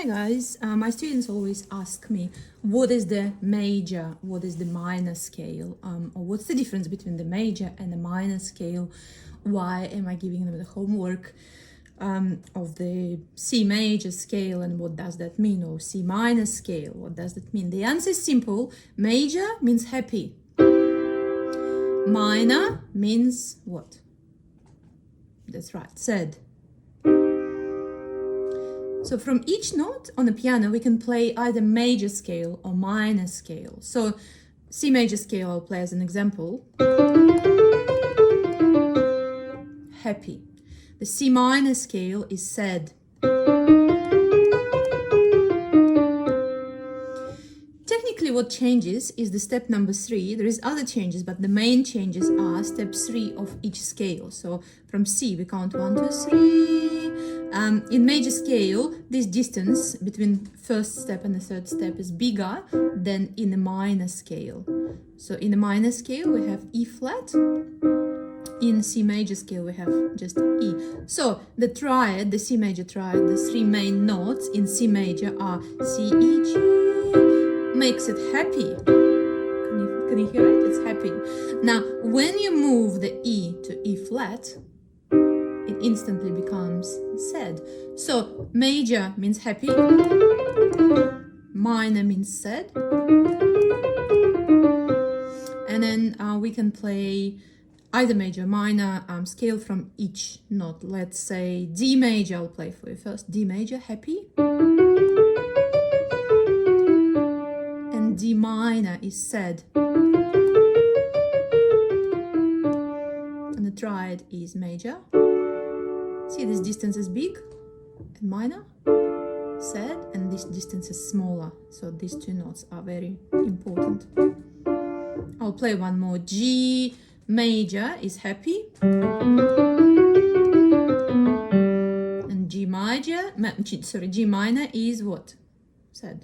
Hi guys, my students always ask me what is the major, what is the minor scale, or what's the difference between the major and the minor scale. Why am I giving them the homework of the C major scale, and what does that mean? Or C minor scale, what does that mean? The answer is simple. Major means happy. Minor means what? That's right, sad. So from each note on the piano, we can play either major scale or minor scale. So C major scale, I'll play as an example. Happy. The C minor scale is sad. Technically, what changes is the step number 3. There is other changes, but the main changes are step 3 of each scale. So from C, we count 1, 2, 3. In major scale, this distance between first step and the third step is bigger than in the minor scale. So in the minor scale, we have E flat. In C major scale, we have just E. So the triad, the C major triad, the 3 main notes in C major are C, E, G. Makes it happy. Can you hear it? It's happy. Now, when you move the E to E flat, it instantly becomes sad. So major means happy, minor means sad, and then we can play either major, minor scale from each note. Let's say D major, I'll play for you first. D major, happy. And D minor is sad. And the triad is major. See, this distance is big and minor, sad, and this distance is smaller. So these two notes are very important. I'll play one more. G major is happy. And G minor is what? Sad.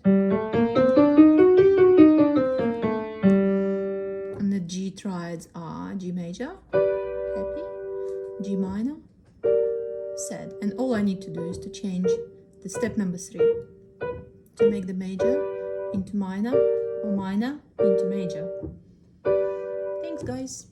And the G triads are G major, happy, G minor, sad. And all I need to do is to change the step number 3 to make the major into minor or minor into major. Thanks, guys.